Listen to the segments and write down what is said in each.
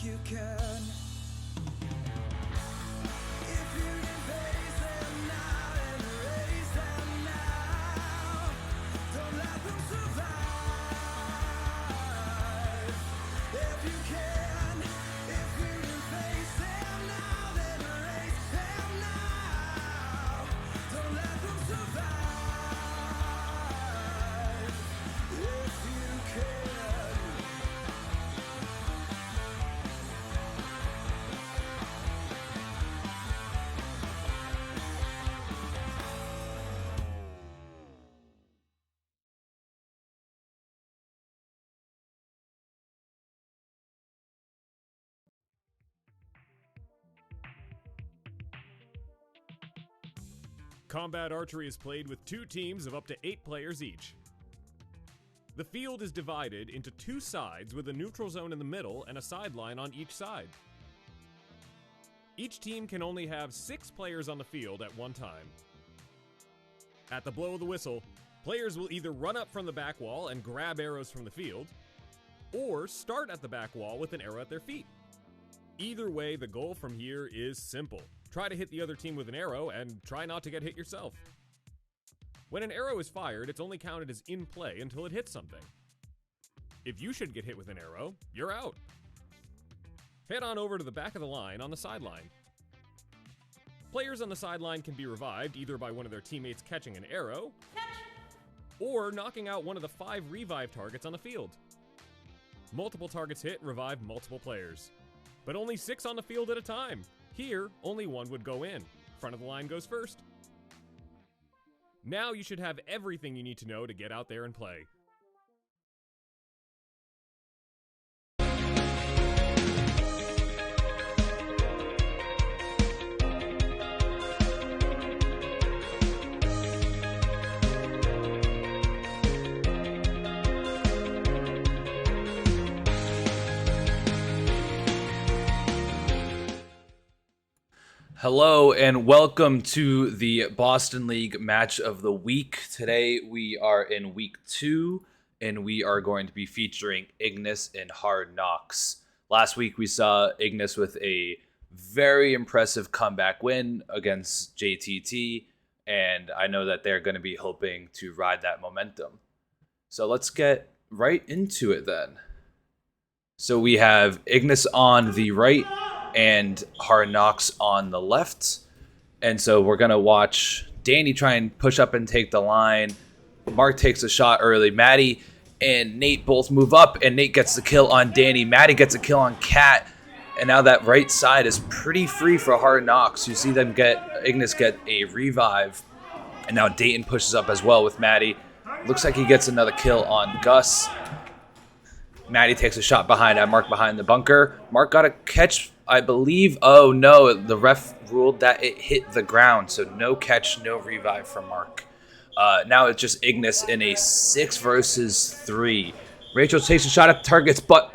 you can. If you can face them now and erase them now, don't let them survive. If you can face them now, then erase them now. Don't let them survive. If you can. Combat Archery is played with 2 teams of up to 8 players each. The field is divided into 2 sides with a neutral zone in the middle and a sideline on each side. Each team can only have 6 players on the field at one time. At the blow of the whistle, players will either run up from the back wall and grab arrows from the field, or start at the back wall with an arrow at their feet. Either way, the goal from here is simple. Try to hit the other team with an arrow and try not to get hit yourself. When an arrow is fired, it's only counted as in play until it hits something. If you should get hit with an arrow, you're out. Head on over to the back of the line on the sideline. Players on the sideline can be revived either by one of their teammates catching an arrow, or knocking out one of the 5 revive targets on the field. Multiple targets hit revive multiple players, but only 6 on the field at a time. Here, only 1 would go in. Front of the line goes first. Now you should have everything you need to know to get out there and play. Hello and welcome to the Boston League match of the week. Today we are in week 2 and we are going to be featuring Ignis and Hard Nocks. Last week we saw Ignis with a very impressive comeback win against JTT, and I know that they're going to be hoping to ride that momentum. So let's get right into it then. So we have Ignis on the right and Hard Nocks on the left. And so we're going to watch Danny try and push up and take the line. Mark takes a shot early. Maddie and Nate both move up, and Nate gets the kill on Danny. Maddie gets a kill on Kat. And now that right side is pretty free for Hard Nocks. You see them Ignis get a revive. And now Dayton pushes up as well with Maddie. Looks like he gets another kill on Gus. Maddie takes a shot behind at Mark behind the bunker. Mark got a catch, I believe. Oh no, the ref ruled that it hit the ground. So no catch, no revive for Mark. Now it's just Ignis in a 6 versus 3. Rachel takes a shot at the targets, but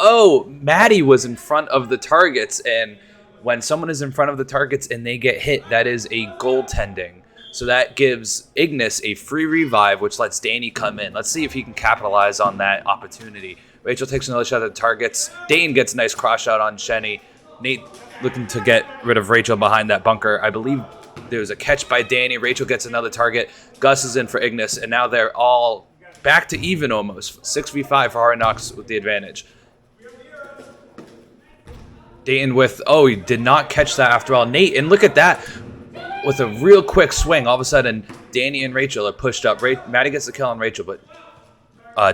Maddie was in front of the targets. And when someone is in front of the targets and they get hit, that is a goaltending. So that gives Ignis a free revive, which lets Danny come in. Let's see if he can capitalize on that opportunity. Rachel takes another shot at the targets. Dane gets a nice cross shot on Shenny. Nate looking to get rid of Rachel behind that bunker. I believe there was a catch by Danny. Rachel gets another target. Gus is in for Ignis, and now they're all back to even almost. 6v5 for Hard Nocks with the advantage. Dayton with, he did not catch that after all. Nate, and look at that. With a real quick swing, all of a sudden, Danny and Rachel are pushed up. Maddie gets the kill on Rachel, but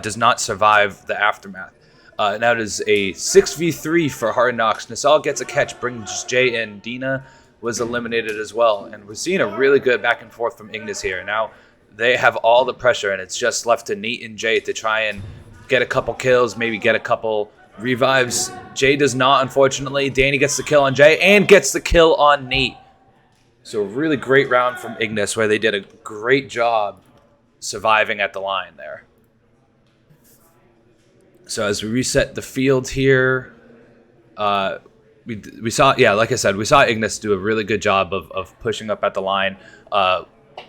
does not survive the aftermath. Now it is a 6v3 for Hard Nocks. Nasal gets a catch, brings Jay in. Dina was eliminated as well. And we're seeing a really good back and forth from Ignis here. Now they have all the pressure, and it's just left to Nate and Jay to try and get a couple kills, maybe get a couple revives. Jay does not, unfortunately. Danny gets the kill on Jay and gets the kill on Nate. So a really great round from Ignis where they did a great job surviving at the line there. So as we reset the field here, we saw, like I said, we saw Ignis do a really good job of pushing up at the line.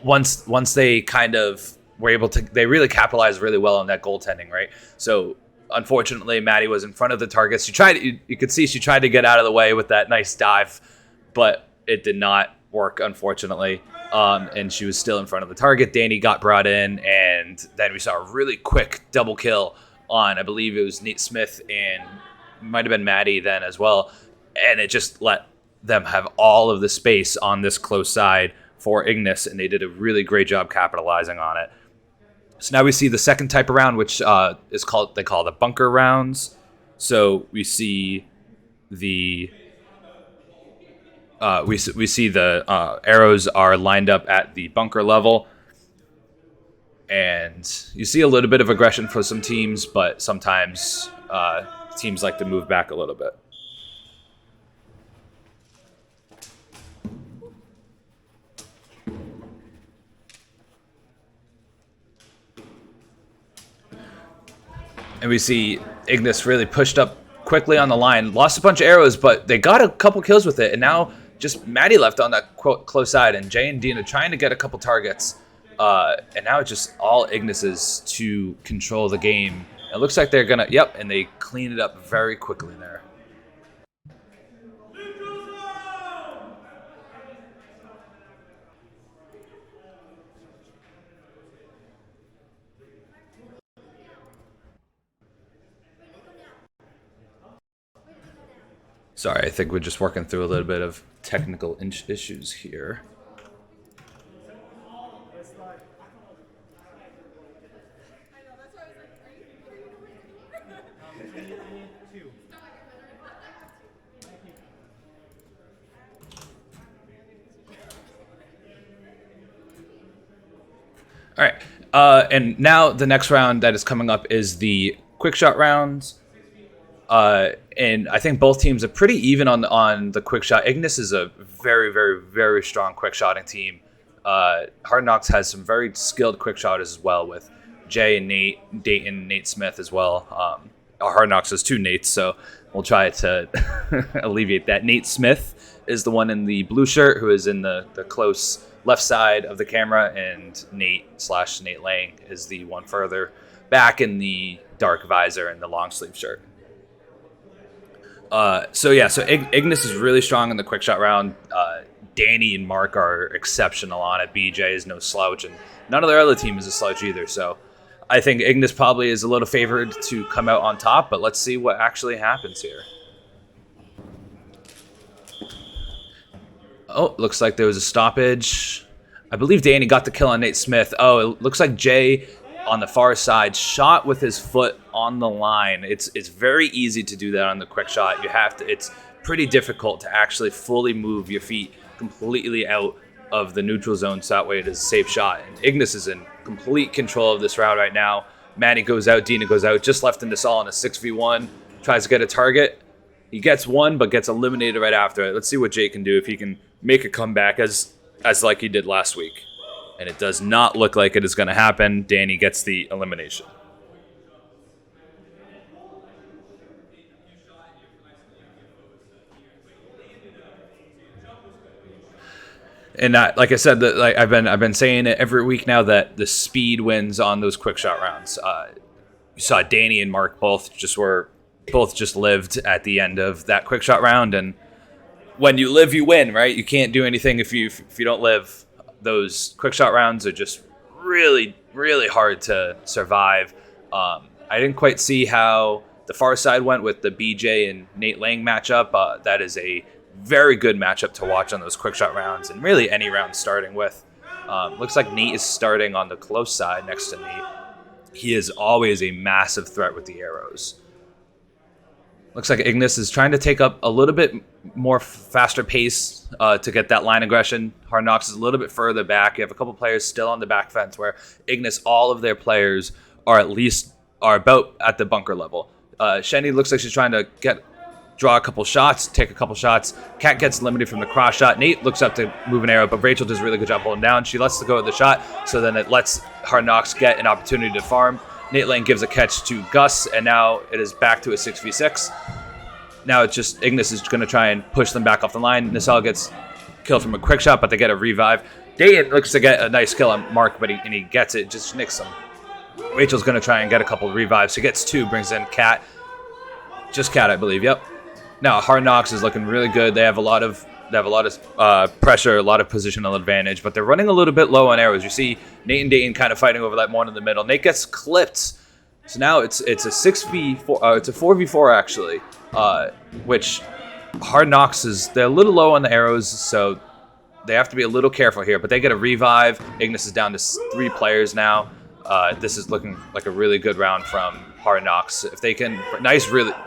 Once they kind of were able to, they really capitalized really well on that goaltending, right? So Unfortunately, Maddie was in front of the target. She tried. You could see she tried to get out of the way with that nice dive, but it did not work, unfortunately. And she was still in front of the target. Danny got brought in, and then we saw a really quick double kill on, I believe it was Nate Smith and might have been Maddie then as well. And it just let them have all of the space on this close side for Ignis, and they did a really great job capitalizing on it. So now we see the second type of round, which is called, they call the bunker rounds. So we see the we see the arrows are lined up at the bunker level, and you see a little bit of aggression for some teams, but sometimes teams like to move back a little bit. And we see Ignis really pushed up quickly on the line, lost a bunch of arrows, but they got a couple kills with it, and now just Maddie left on that close side, and Jay and Dina trying to get a couple targets, and now it's just all Ignis's to control the game. It looks like they're gonna, and they clean it up very quickly there. Sorry, I think we're just working through a little bit of technical issues here. All right, and now the next round that is coming up is the quick shot rounds. And I think both teams are pretty even on the quick shot. Ignis is a very, very, very strong quick shotting team. Hard Nocks has some very skilled quick shotters as well, with Jay and Nate, Dayton, Nate Smith as well. Hard Nocks has two Nates, so we'll try to alleviate that. Nate Smith is the one in the blue shirt who is in the close left side of the camera, and Nate Lang is the one further back in the dark visor and the long sleeve shirt. So Ignis is really strong in the quick shot round. Danny and Mark are exceptional on it. BJ is no slouch, and none of their other team is a slouch either. So I think Ignis probably is a little favored to come out on top, but let's see what actually happens here. Oh, looks like there was a stoppage. I believe Danny got the kill on Nate Smith. Oh, it looks like Jay on the far side shot with his foot on the line. It's very easy to do that on the quick shot. You have to. It's pretty difficult to actually fully move your feet completely out of the neutral zone, so that way it is a safe shot. And Ignis is in complete control of this round right now. Maddie goes out, Dina goes out, just left in this all in a 6v1. Tries to get a target. He gets one, but gets eliminated right after it. Let's see what Jay can do, if he can make a comeback as like he did last week. And it does not look like it is going to happen. Danny gets the elimination. And like I said, I've been saying it every week now, that the speed wins on those quick shot rounds. You saw Danny and Mark both just lived at the end of that quick shot round, and when you live, you win, right? You can't do anything if you don't live. Those quick shot rounds are just really, really hard to survive. I didn't quite see how the far side went with the BJ and Nate Lang matchup. That is a very good matchup to watch on those quick shot rounds, and really any round starting with. Looks like Nate is starting on the close side next to Nate. He is always a massive threat with the arrows. Looks like Ignis is trying to take up a little bit more faster pace to get that line aggression. Hard Nocks is a little bit further back. You have a couple players still on the back fence, where Ignis, all of their players are about at the bunker level. Shenny looks like she's trying to draw a couple shots, take a couple shots. Kat gets limited from the cross shot. Nate looks up to move an arrow, but Rachel does a really good job holding down. She lets go of the shot, so then it lets Hard Nocks get an opportunity to farm. Nate Lang gives a catch to Gus, and now it is back to a 6v6. Now it's just Ignis is going to try and push them back off the line. Nassau gets killed from a quick shot, but they get a revive. Dayan looks to get a nice kill on Mark, but he gets it, just nicks him. Rachel's going to try and get a couple revives. She gets 2, brings in Cat. Just Cat, I believe. Yep. Now, Hard Nocks is looking really good. They have a lot of pressure, a lot of positional advantage, but they're running a little bit low on arrows. You see Nate and Dayton kind of fighting over that one in the middle. Nate gets clipped. So now it's a 6v4. It's a 4v4 actually, which Hard Nocks they're a little low on the arrows, so they have to be a little careful here. But they get a revive. Ignis is down to 3 players now. This is looking like a really good round from Hard Nocks. If they can,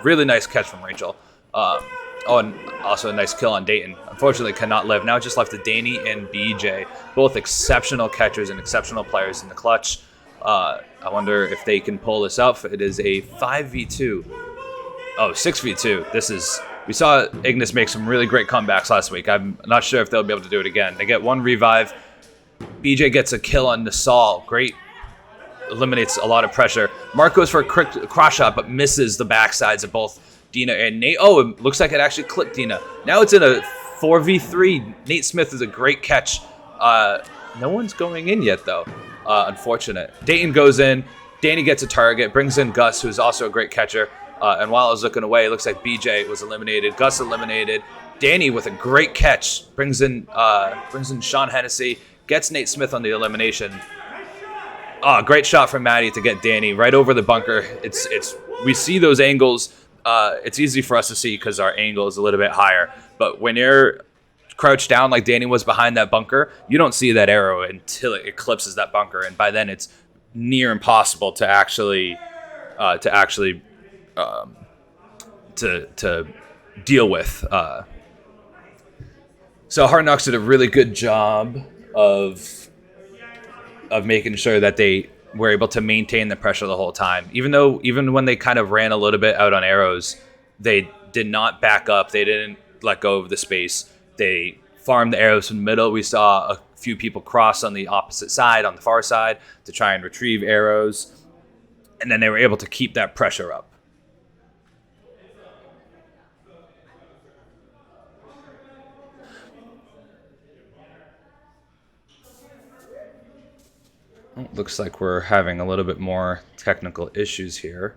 really nice catch from Rachel. And also a nice kill on Dayton. Unfortunately, cannot live. Now just left to Danny and BJ, both exceptional catchers and exceptional players in the clutch. I wonder if they can pull this off. It is a 5v2. Oh, 6v2. We saw Ignis make some really great comebacks last week. I'm not sure if they'll be able to do it again. They get 1 revive. BJ gets a kill on Nasal. Great. Eliminates a lot of pressure. Mark goes for a quick cross shot, but misses the backsides of both Dina and Nate. Oh, it looks like it actually clipped Dina. Now it's in a 4v3. Nate Smith is a great catch. No one's going in yet, though. Unfortunate. Dayton goes in. Danny gets a target. Brings in Gus, who's also a great catcher. And while I was looking away, it looks like BJ was eliminated. Gus eliminated. Danny with a great catch. Brings in Sean Hennessy. Gets Nate Smith on the elimination. Oh, great shot from Maddie to get Danny right over the bunker. We see those angles. It's easy for us to see because our angle is a little bit higher. But when you're crouched down like Danny was behind that bunker, you don't see that arrow until it eclipses that bunker, and by then it's near impossible to actually deal with. So Hard Knocks did a really good job of making sure that they were able to maintain the pressure the whole time. Even when they kind of ran a little bit out on arrows, they did not back up. They didn't let go of the space. They farmed the arrows from the middle. We saw a few people cross on the opposite side, on the far side, to try and retrieve arrows. And then they were able to keep that pressure up. Looks like we're having a little bit more technical issues here.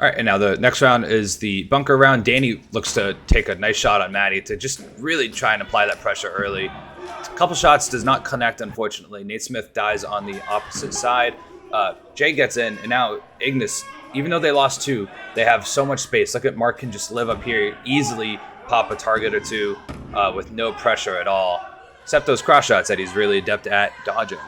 All right, and now the next round is the bunker round. Danny looks to take a nice shot on Maddie to just really try and apply that pressure early. A couple shots does not connect, unfortunately. Nate Smith dies on the opposite side. Jay gets in, and now Ignis, even though they lost 2, they have so much space. Look at Mark can just live up here, easily pop a target or 2 with no pressure at all, except those cross shots that he's really adept at dodging.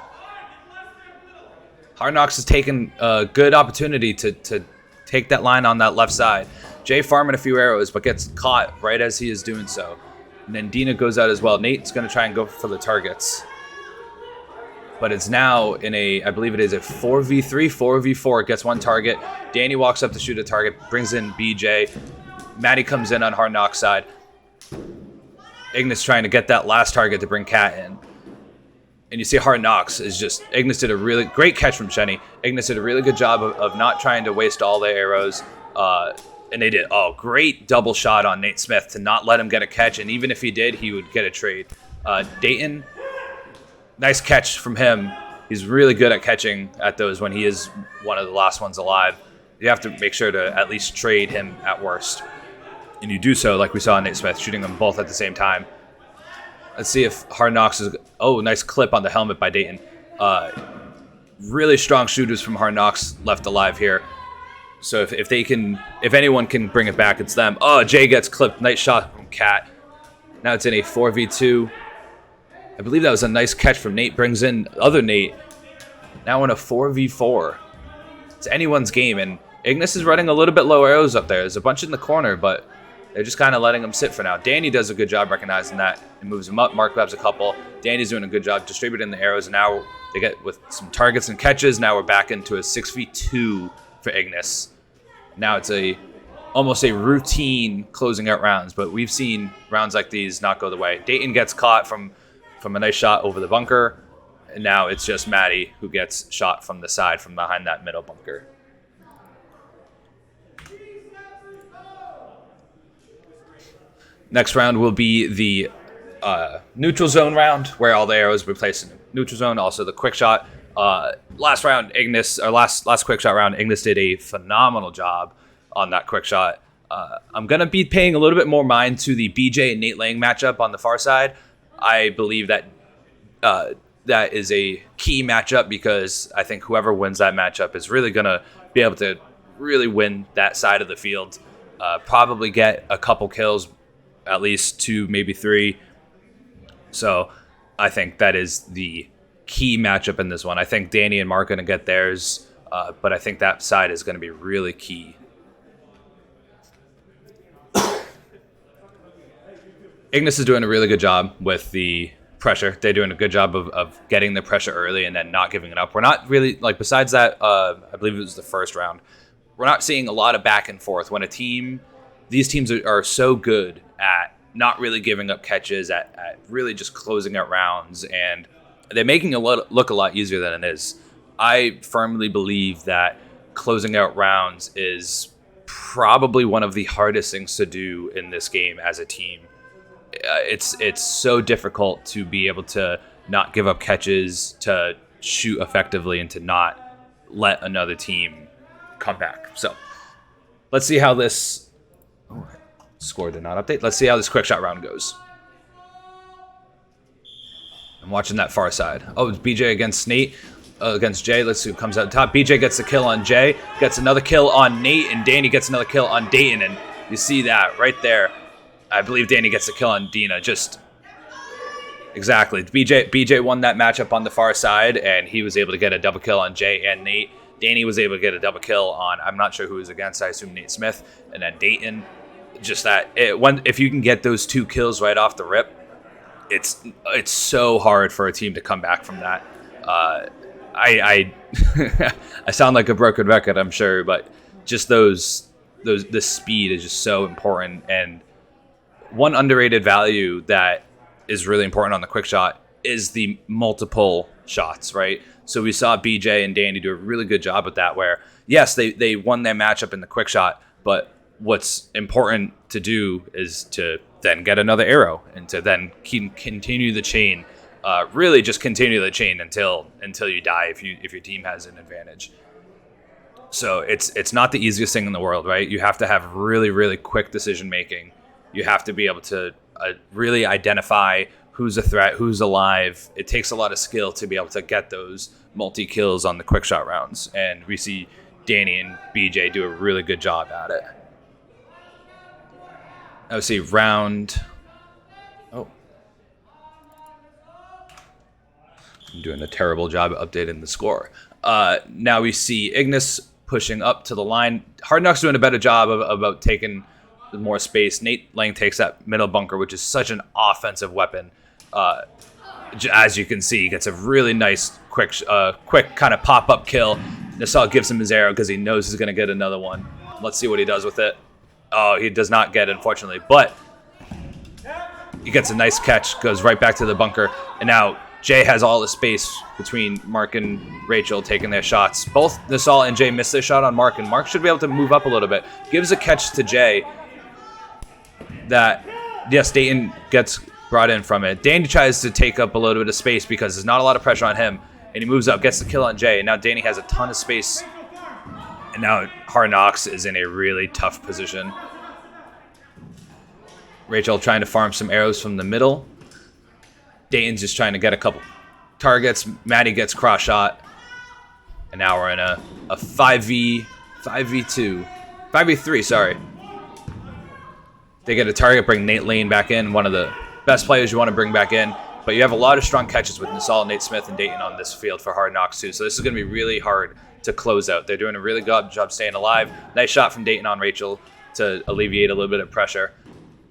Hard Knocks has taken a good opportunity to take that line on that left side. Jay farming a few arrows, but gets caught right as he is doing so. And then Dina goes out as well. Nate's going to try and go for the targets. But it's now in I believe it is a 4v3, 4v4. Gets 1 target. Danny walks up to shoot a target, brings in BJ. Maddie comes in on Hard Knock's side. Ignis trying to get that last target to bring Kat in. And you see Hard Knocks is just, Ignis did a really great catch from Shenny. Ignis did a really good job of not trying to waste all their arrows. And they did, great double shot on Nate Smith to not let him get a catch. And even if he did, he would get a trade. Dayton, nice catch from him. He's really good at catching at those when he is one of the last ones alive. You have to make sure to at least trade him at worst. And you do so like we saw Nate Smith, shooting them both at the same time. Let's see if Hard Knocks is... Oh, nice clip on the helmet by Dayton. Really strong shooters from Hard Knocks left alive here. So if anyone can bring it back, it's them. Oh, Jay gets clipped. Nice shot from Kat. Now it's in a 4v2. I believe that was a nice catch from Nate. Brings in other Nate. Now in a 4v4. It's anyone's game, and Ignis is running a little bit low arrows up there. There's a bunch in the corner, but They're just kind of letting him sit for now. Danny does a good job recognizing that and moves him up. Mark grabs a couple. Danny's doing a good job distributing the arrows, and now they get with some targets and catches. Now we're back into a 6v2 for Ignis. Now it's almost a routine closing out rounds, but we've seen rounds like these not go the way. Dayton gets caught from a nice shot over the bunker, and now it's just Maddie who gets shot from the side from behind that middle bunker. Next round will be the neutral zone round, where all the arrows were placed in the neutral zone. Also the quick shot. Last round, Ignis, or last quick shot round, Ignis did a phenomenal job on that quick shot. I'm gonna be paying a little bit more mind to the BJ and Nate Lang matchup on the far side. I believe that that is a key matchup, because I think whoever wins that matchup is really gonna be able to really win that side of the field. Probably get a couple kills, at least 2, maybe 3. So I think that is the key matchup in this one. I think Danny and Mark are going to get theirs, but I think that side is going to be really key. Ignis is doing a really good job with the pressure. They're doing a good job of getting the pressure early and then not giving it up. We're not really, like, besides that, I believe it was the first round, we're not seeing a lot of back and forth. When these teams are so good at not really giving up catches, at really just closing out rounds, and they're making it look a lot easier than it is. I firmly believe that closing out rounds is probably one of the hardest things to do in this game as a team. It's so difficult to be able to not give up catches, to shoot effectively, and to not let another team come back. So let's see how this... Oh, score did not update. Let's see how this quick shot round goes. I'm watching that far side. Oh, it's BJ against Nate, against Jay. Let's see who comes out top. BJ gets the kill on Jay, gets another kill on Nate, and Danny gets another kill on Dayton. And you see that right there. I believe Danny gets the kill on Dina. Just exactly. BJ won that matchup on the far side, and he was able to get a double kill on Jay and Nate. Danny was able to get a double kill on, I'm not sure who was against, I assume Nate Smith, and then Dayton. Just that, if you can get those 2 kills right off the rip, it's so hard for a team to come back from that. I I sound like a broken record, I'm sure, but just the speed is just so important. And one underrated value that is really important on the quick shot is the multiple shots, right? So we saw BJ and Danny do a really good job with that, where yes, they won their matchup in the quick shot, but what's important to do is to then get another arrow and to then continue the chain. Really just continue the chain until you die if your team has an advantage. So it's not the easiest thing in the world, right? You have to have really, really quick decision making. You have to be able to really identify who's a threat, who's alive. It takes a lot of skill to be able to get those multi-kills on the quick shot rounds. And we see Danny and BJ do a really good job at it. I would say round... Oh. I'm doing a terrible job at updating the score. Now we see Ignis pushing up to the line. Hard Nocks doing a better job about taking more space. Nate Lang takes that middle bunker, which is such an offensive weapon. As you can see, he gets a really nice, quick kind of pop-up kill. Nassau gives him his arrow because he knows he's going to get another one. Let's see what he does with it. Oh, he does not get it, unfortunately. But he gets a nice catch, goes right back to the bunker. And now Jay has all the space between Mark and Rachel taking their shots. Both Nassau and Jay missed their shot on Mark, and Mark should be able to move up a little bit. Gives a catch to Jay that, yes, Dayton gets brought in from it. Danny tries to take up a little bit of space because there's not a lot of pressure on him. And he moves up, gets the kill on Jay. And now Danny has a ton of space. And now Hard Nocks is in a really tough position. Rachel trying to farm some arrows from the middle. Dayton's just trying to get a couple targets. Maddie gets cross shot. And now we're in a 5v3, sorry. They get a target, bring Nate Lane back in, one of the best players you want to bring back in. But you have a lot of strong catches with Nassau, Nate Smith, and Dayton on this field for Hard Nocks too. So this is going to be really hard to close out. They're doing a really good job staying alive. Nice shot from Dayton on Rachel to alleviate a little bit of pressure.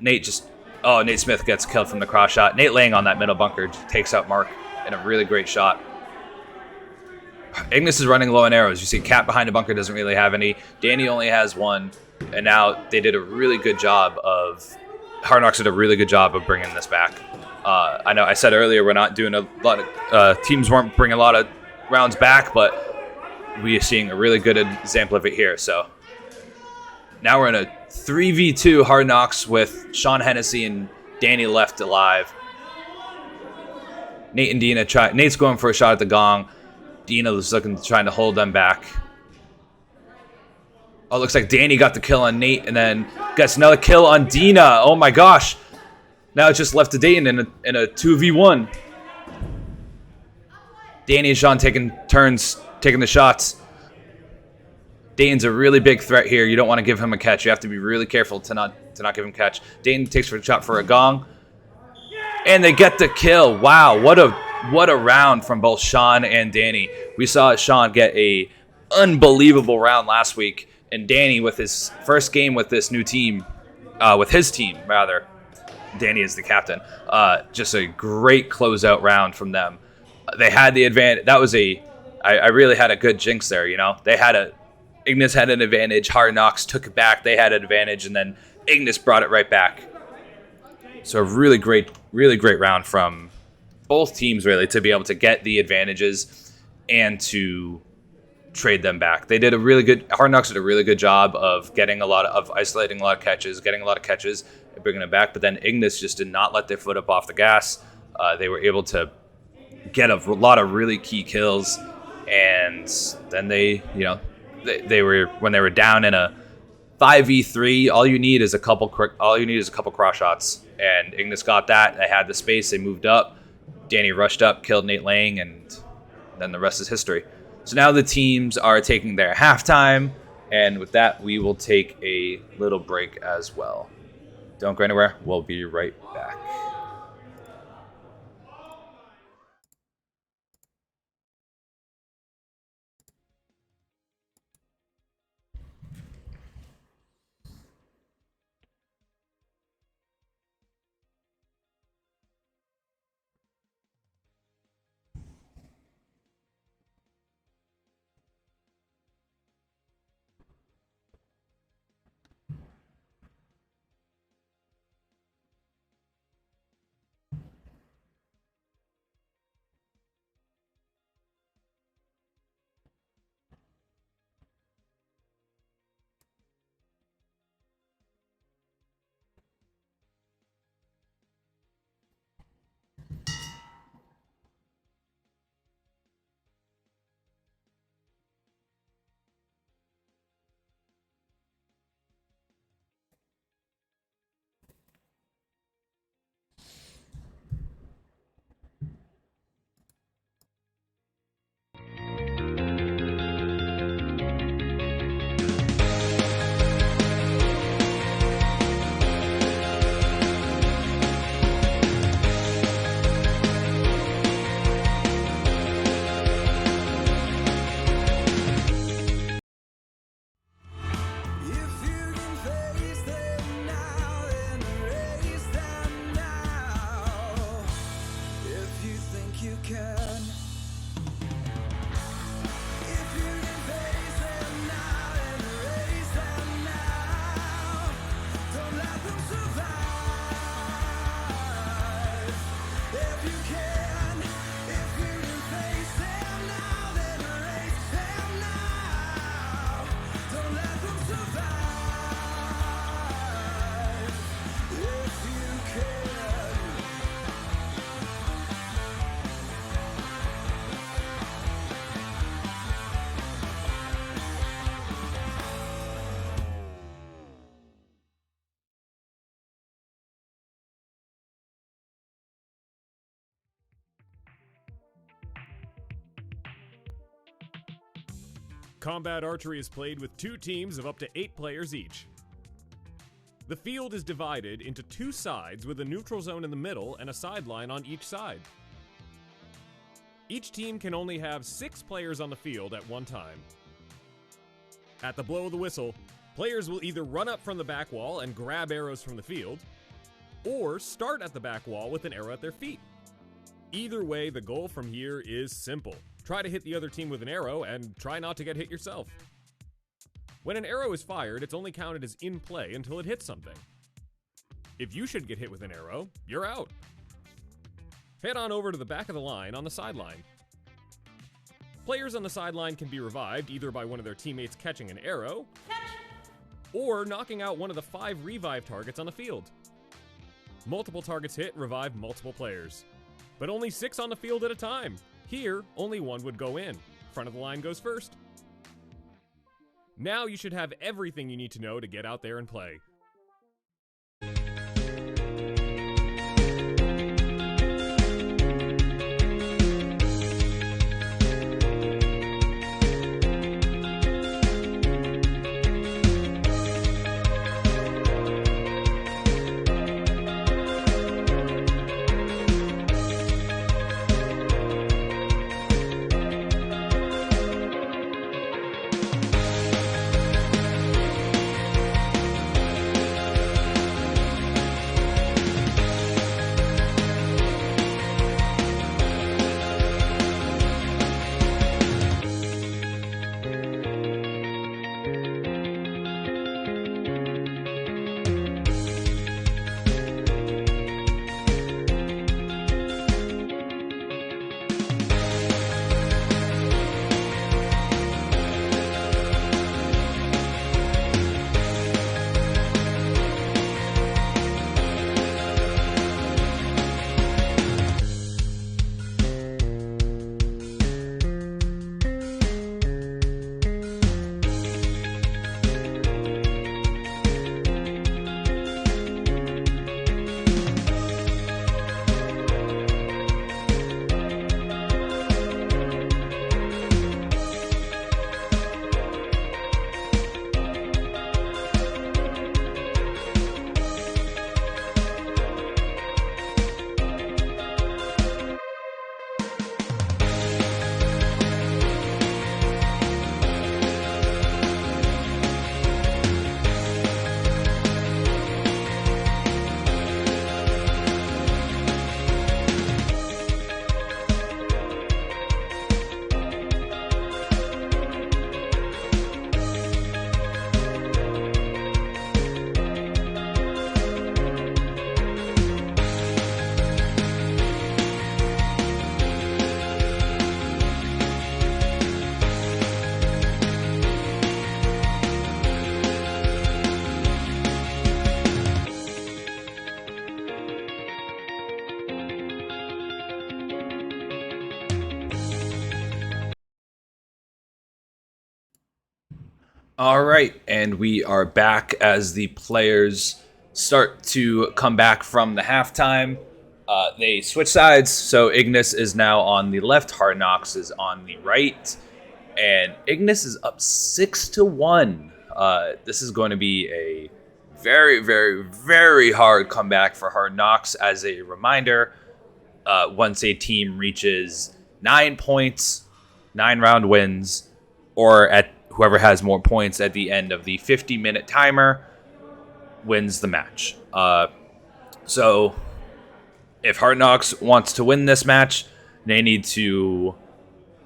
Nate Smith gets killed from the cross shot. Nate Lang on that middle bunker takes out Mark in a really great shot. Ignis is running low on arrows. You see Cat behind the bunker doesn't really have any. Danny only has one. And now they did a really good job of... Hard Nocks did a really good job of bringing this back. I know I said earlier we're not doing a lot of... teams weren't bringing a lot of rounds back, but we are seeing a really good example of it here. So now we're in a 3v2 Hard Nocks with Sean Hennessy and Danny left alive. Nate and Dina try. Nate's going for a shot at the gong. Dina was trying to hold them back. Oh, it looks like Danny got the kill on Nate and then gets another kill on Dina. Oh my gosh. Now it's just left to Dayton in a 2v1. Danny and Sean taking turns, taking the shots. Dayton's a really big threat here. You don't want to give him a catch. You have to be really careful to not give him a catch. Dayton takes a shot for a gong. And they get the kill. Wow, what a round from both Sean and Danny. We saw Sean get a unbelievable round last week. And Danny, with his first game with this new team, with his team, rather, Danny is the captain. Just a great closeout round from them. They had the advantage. That was I really had a good jinx there, you know. Ignis had an advantage. Hard Nocks took it back. They had an advantage, and then Ignis brought it right back. So a really great round from both teams, really, to be able to get the advantages and to trade them back. Hard Nocks did a really good job of isolating a lot of catches, and bringing it back. But then Ignis just did not let their foot up off the gas. They were able to get a lot of really key kills, and then they were when they were down in a 5v3. All you need is a couple cross shots, and Ignis got that. They had the space. They moved up. Danny rushed up, killed Nate Lang, and then the rest is history. So now the teams are taking their halftime, and with that, we will take a little break as well. Don't go anywhere. We'll be right back. Combat Archery is played with 2 teams of up to 8 players each. The field is divided into 2 sides with a neutral zone in the middle and a sideline on each side. Each team can only have 6 players on the field at one time. At the blow of the whistle, players will either run up from the back wall and grab arrows from the field, or start at the back wall with an arrow at their feet. Either way, the goal from here is simple. Try to hit the other team with an arrow and try not to get hit yourself. When an arrow is fired, it's only counted as in play until it hits something. If you should get hit with an arrow, you're out. Head on over to the back of the line on the sideline. Players on the sideline can be revived either by one of their teammates catching an arrow, or knocking out one of the 5 revive targets on the field. Multiple targets hit revive multiple players, but only 6 on the field at a time. Here, only 1 would go in. Front of the line goes first. Now you should have everything you need to know to get out there and play. All right, and we are back as the players start to come back from the halftime. They switch sides, so Ignis is now on the left, Hard Nocks is on the right, and Ignis is up 6-1. This is going to be a very, very, very hard comeback for Hard Nocks. As a reminder, once a team reaches 9 points, 9-round wins, or at whoever has more points at the end of the 50-minute timer wins the match. So if Hard Nocks wants to win this match, they need to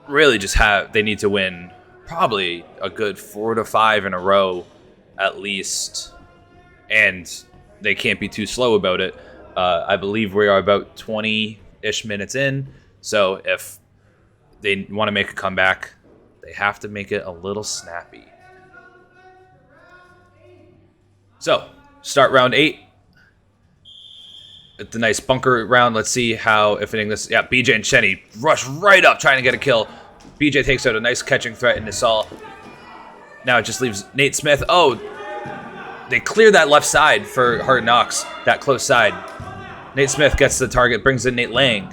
really they need to win probably a good 4 to 5 in a row at least, and they can't be too slow about it. I believe we are about 20-ish minutes in, so if they want to make a comeback, they have to make it a little snappy. So, start round 8. It's a nice bunker round. Let's see how, if Ignis... Yeah, BJ and Chenny rush right up trying to get a kill. BJ takes out a nice catching threat in Nisal. Now it just leaves Nate Smith. Oh, they clear that left side for Hard Nocks, that close side. Nate Smith gets the target, brings in Nate Lang,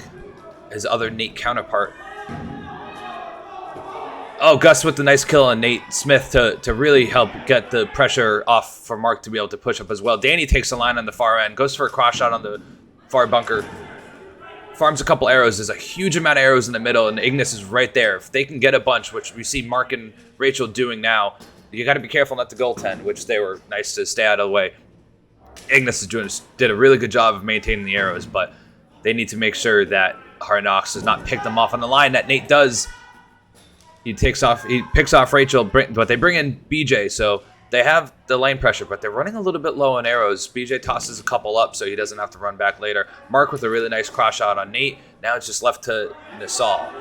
his other Nate counterpart. Oh, Gus with the nice kill on Nate Smith to really help get the pressure off for Mark to be able to push up as well. Danny takes the line on the far end, goes for a cross shot on the far bunker. Farms a couple arrows. There's a huge amount of arrows in the middle, and Ignis is right there. If they can get a bunch, which we see Mark and Rachel doing now, you got to be careful not to goaltend, which they were nice to stay out of the way. Ignis did a really good job of maintaining the arrows, but they need to make sure that Hard Nocks does not pick them off on the line. That Nate does. He picks off Rachel, but they bring in BJ, so they have the lane pressure, but they're running a little bit low on arrows. BJ tosses a couple up so he doesn't have to run back later. Mark with a really nice cross shot on Nate. Now it's just left to Nasal.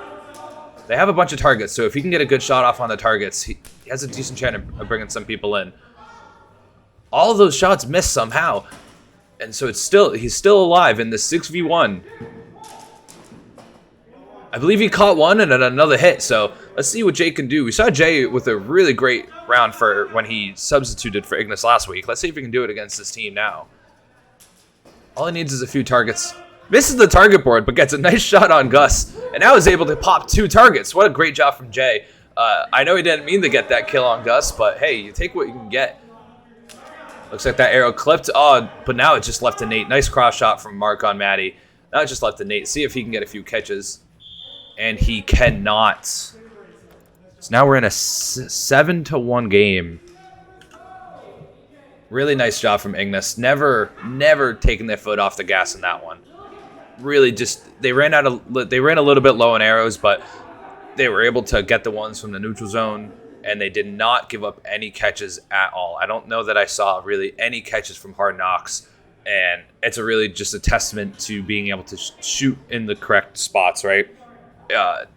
They have a bunch of targets, so if he can get a good shot off on the targets, he has a decent chance of bringing some people in. All of those shots miss somehow, and so he's still alive in the 6v1. I believe he caught one and then another hit, so let's see what Jay can do. We saw Jay with a really great round for when he substituted for Ignis last week. Let's see if he can do it against this team now. All he needs is a few targets. Misses the target board, but gets a nice shot on Gus, and now is able to pop 2 targets. What a great job from Jay. I know he didn't mean to get that kill on Gus, but hey, you take what you can get. Looks like that arrow clipped. Oh, but now it just left to Nate. Nice cross shot from Mark on Maddie. Now it just left to Nate. See if he can get a few catches. And he cannot. So now we're in a 7-1 game. Really nice job from Ignis. Never taking their foot off the gas in that one. Really just, they ran a little bit low on arrows, but they were able to get the ones from the neutral zone, and they did not give up any catches at all. I don't know that I saw really any catches from Hard Nocks, and it's really just a testament to being able to shoot in the correct spots, right?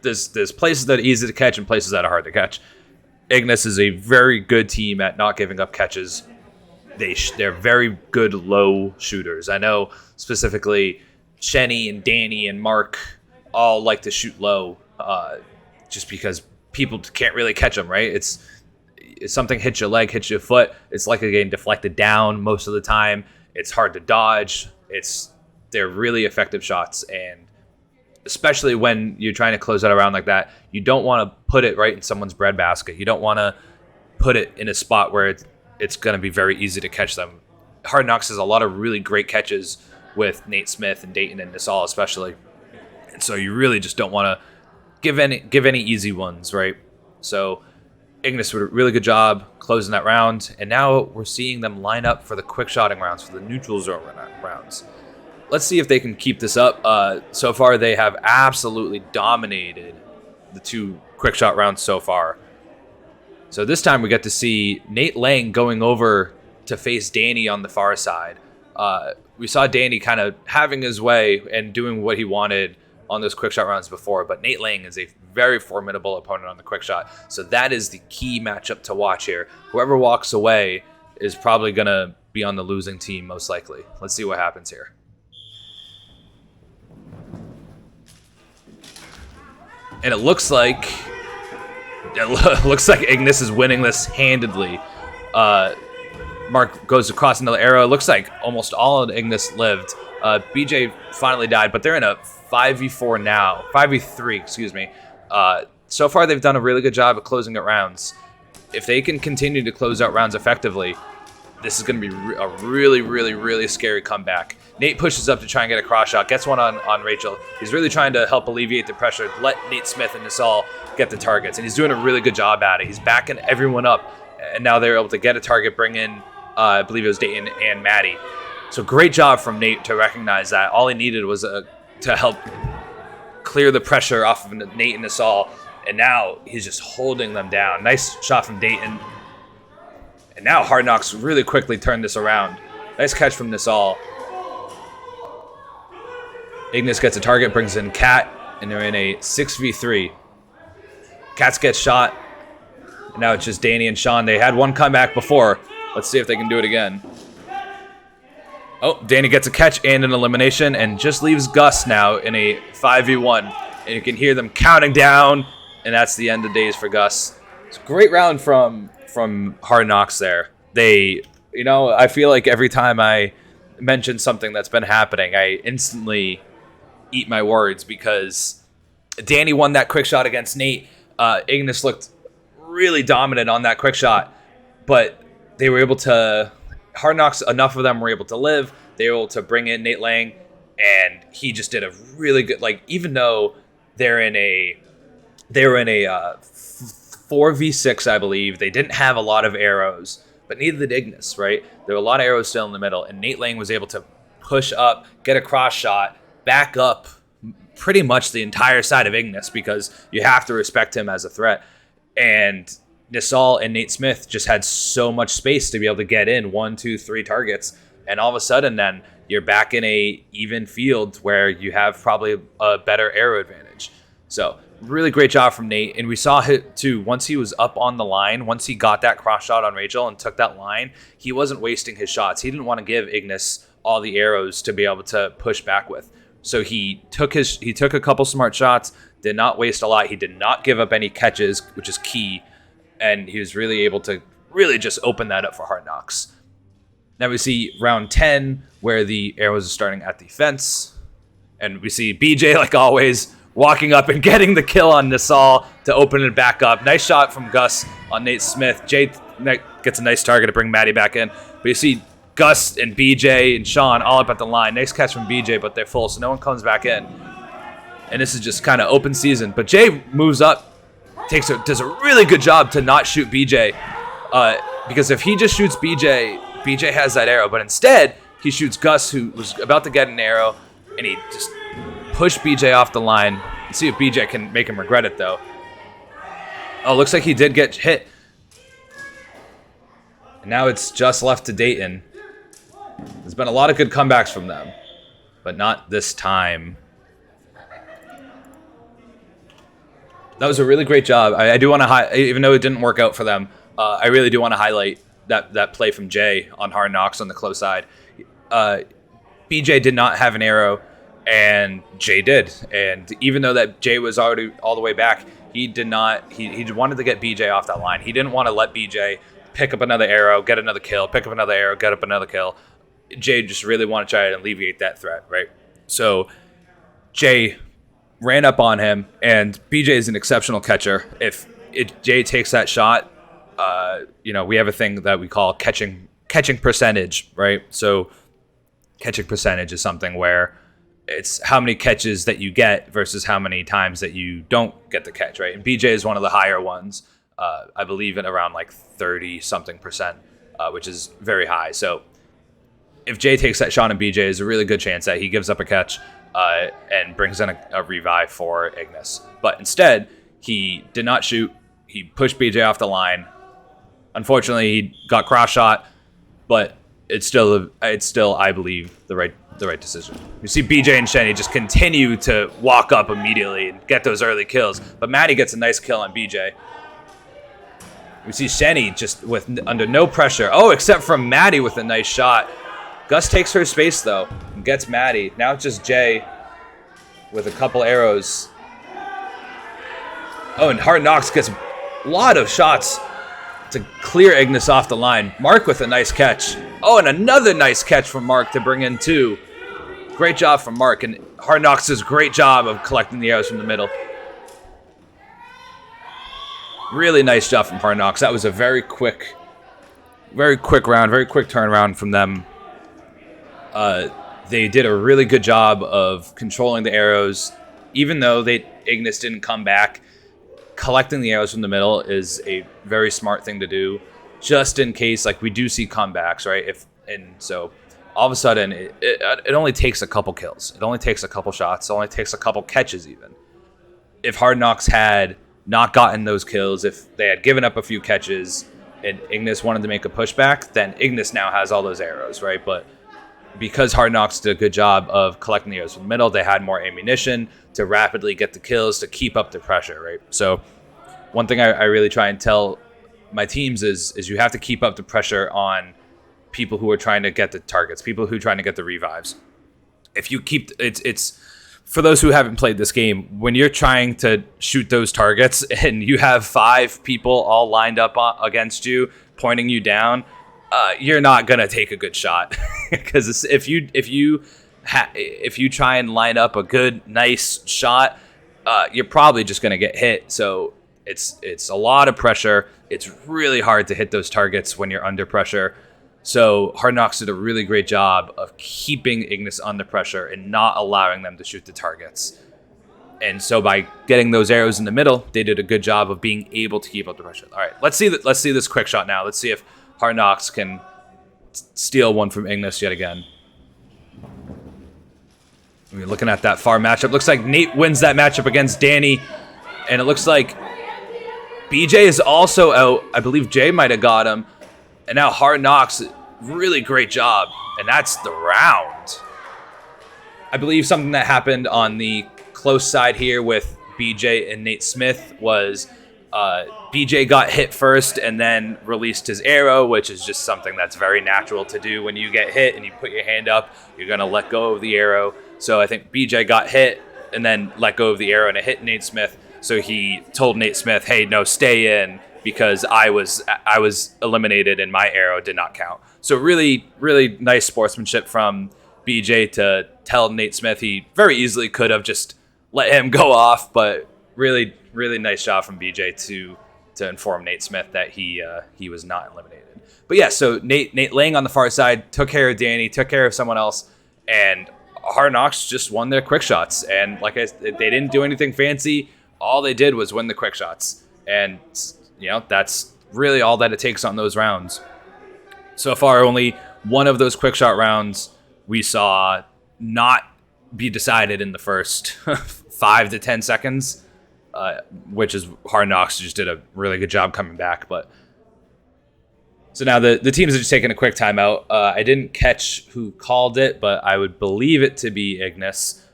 There's places that are easy to catch and places that are hard to catch. Ignis is a very good team at not giving up catches. They're very good low shooters. I know specifically Shenny and Danny and Mark all like to shoot low, just because people can't really catch them, right? It's something hits your leg, hits your foot. It's likely getting deflected down most of the time. It's hard to dodge. They're really effective shots, and especially when you're trying to close out a round like that, you don't want to put it right in someone's breadbasket. You don't want to put it in a spot where it's going to be very easy to catch them. Hard Knocks has a lot of really great catches with Nate Smith and Dayton and Nasal especially. And so you really just don't want to give any easy ones, right? So Ignis did a really good job closing that round, and now we're seeing them line up for the quick shotting rounds, for the neutral zone rounds. Let's see if they can keep this up. So far, they have absolutely dominated the 2 quick shot rounds so far. So this time we get to see Nate Lang going over to face Danny on the far side. We saw Danny kind of having his way and doing what he wanted on those quick shot rounds before, but Nate Lang is a very formidable opponent on the quick shot. So that is the key matchup to watch here. Whoever walks away is probably going to be on the losing team most likely. Let's see what happens here. And it looks like Ignis is winning this handedly. Mark goes across another arrow. It looks like almost all of Ignis lived. BJ finally died, but they're in a 5v4 now. 5v3, excuse me. So far, they've done a really good job of closing out rounds. If they can continue to close out rounds effectively, this is going to be a really, really, really scary comeback. Nate pushes up to try and get a cross shot, gets one on Rachel. He's really trying to help alleviate the pressure, let Nate Smith and Nasal get the targets, and he's doing a really good job at it. He's backing everyone up, and now they're able to get a target, bring in, I believe it was Dayton and Maddie. So great job from Nate to recognize that. All he needed was to help clear the pressure off of Nate and Nasal, and now he's just holding them down. Nice shot from Dayton. And now Hard Knocks really quickly turned this around. Nice catch from Nasal. Ignis gets a target, brings in Kat, and they're in a 6v3. Cats gets shot. And now it's just Danny and Sean. They had one comeback before. Let's see if they can do it again. Oh, Danny gets a catch and an elimination, and just leaves Gus now in a 5v1. And you can hear them counting down, and that's the end of days for Gus. It's a great round from Hard Knocks there. I feel like every time I mention something that's been happening, I instantly eat my words, because Danny won that quick shot against Nate. Ignis looked really dominant on that quick shot, but they were able to, Hard Knocks, enough of them were able to live. They were able to bring in Nate Lang, and he just did a really good, even though they were in a 4v6, I believe. They didn't have a lot of arrows, but neither did Ignis, right? There were a lot of arrows still in the middle, and Nate Lang was able to push up, get a cross shot, back up pretty much the entire side of Ignis, because you have to respect him as a threat. And Nisal and Nate Smith just had so much space to be able to get in 1, 2, 3 targets. And all of a sudden then you're back in a even field where you have probably a better arrow advantage. So really great job from Nate. And we saw it too, once he was up on the line, once he got that cross shot on Rachel and took that line, he wasn't wasting his shots. He didn't want to give Ignis all the arrows to be able to push back with. So he took a couple smart shots, did not waste a lot. He did not give up any catches, which is key. And he was really able to really just open that up for Hard Nocks. Now we see round 10 where the arrows are starting at the fence. And we see BJ, like always, walking up and getting the kill on Nisal to open it back up. Nice shot from Gus on Nate Smith. Jay gets a nice target to bring Maddie back in. But you see Gus and BJ and Sean all up at the line. Nice catch from BJ, but they're full, so no one comes back in. And this is just kind of open season. But Jay moves up, does a really good job to not shoot BJ. Because if he just shoots BJ, BJ has that arrow. But instead, he shoots Gus, who was about to get an arrow, and he just pushed BJ off the line. Let's see if BJ can make him regret it, though. Oh, looks like he did get hit. And now it's just left to Dayton. There's been a lot of good comebacks from them, but not this time. That was a really great job. I do want to, even though it didn't work out for them, I really do want to highlight that play from Jay on Hard Nocks on the close side. BJ did not have an arrow, and Jay did. And even though that Jay was already all the way back, he did not. He wanted to get BJ off that line. He didn't want to let BJ pick up another arrow, get another kill, pick up another arrow, get up another kill. Jay just really wanted to try to alleviate that threat, right? So Jay ran up on him, and BJ is an exceptional catcher. If Jay takes that shot, we have a thing that we call catching percentage, right? So catching percentage is something where it's how many catches that you get versus how many times that you don't get the catch, right? And BJ is one of the higher ones, I believe in around like 30-something%, which is very high. So if Jay takes that shot on BJ, there's a really good chance that he gives up a catch and brings in a revive for Ignis. But instead, he did not shoot. He pushed BJ off the line. Unfortunately, he got cross shot, but it's still, I believe, the right decision. You see BJ and Shenny just continue to walk up immediately and get those early kills. But Maddie gets a nice kill on BJ. We see Shenny just under no pressure. Oh, except from Maddie with a nice shot. Gus takes her space, though, and gets Maddie. Now it's just Jay with a couple arrows. Oh, and Hard Nocks gets a lot of shots to clear Ignis off the line. Mark with a nice catch. Oh, and another nice catch from Mark to bring in 2. Great job from Mark, and Hard Nocks does a great job of collecting the arrows from the middle. Really nice job from Hard Nocks. That was a very quick round, very quick turnaround from them. They did a really good job of controlling the arrows. Even though Ignis didn't come back, collecting the arrows from the middle is a very smart thing to do, just in case we do see comebacks, right? So all of a sudden it only takes a couple kills. It only takes a couple shots. It only takes a couple catches even. If Hard Nocks had not gotten those kills, if they had given up a few catches and Ignis wanted to make a pushback, then Ignis now has all those arrows, right? But because Hard Nocks did a good job of collecting the arrows from the middle, they had more ammunition to rapidly get the kills to keep up the pressure, right? So one thing I really try and tell my teams is you have to keep up the pressure on people who are trying to get the targets, people who are trying to get the revives. If you keep it's for those who haven't played this game, when you're trying to shoot those targets and you have 5 people all lined up against you, pointing you down, you're not gonna take a good shot because if you try and line up a good, nice shot, you're probably just gonna get hit. So it's a lot of pressure. It's really hard to hit those targets when you're under pressure. So Hard Nocks did a really great job of keeping Ignis under pressure and not allowing them to shoot the targets. And so by getting those arrows in the middle, they did a good job of being able to keep up the pressure. All right, let's see this quick shot now. Let's see if Hard Nocks can steal one from Ignis yet again. We're looking at that far matchup. Looks like Nate wins that matchup against Danny. And it looks like BJ is also out. I believe Jay might have got him. And now Hard Nocks, really great job. And that's the round. I believe something that happened on the close side here with BJ and Nate Smith was BJ got hit first and then released his arrow, which is just something that's very natural to do. When you get hit and you put your hand up, you're going to let go of the arrow. So I think BJ got hit and then let go of the arrow and it hit Nate Smith. So he told Nate Smith, hey, no, stay in because I was eliminated and my arrow did not count. So really, really nice sportsmanship from BJ to tell Nate Smith. He very easily could have just let him go off, but really, really nice job from BJ to inform Nate Smith that he was not eliminated. But yeah, so Nate laying on the far side, took care of Danny, took care of someone else, and Hard Nocks just won their quick shots. And like I said, they didn't do anything fancy. All they did was win the quick shots. And, you know, that's really all that it takes on those rounds. So far, only one of those quick shot rounds we saw not be decided in the first 5 to 10 seconds, which is Hard Nocks just did a really good job coming back. But so now the teams are just taking a quick timeout. I didn't catch who called it, but I would believe it to be Ignis.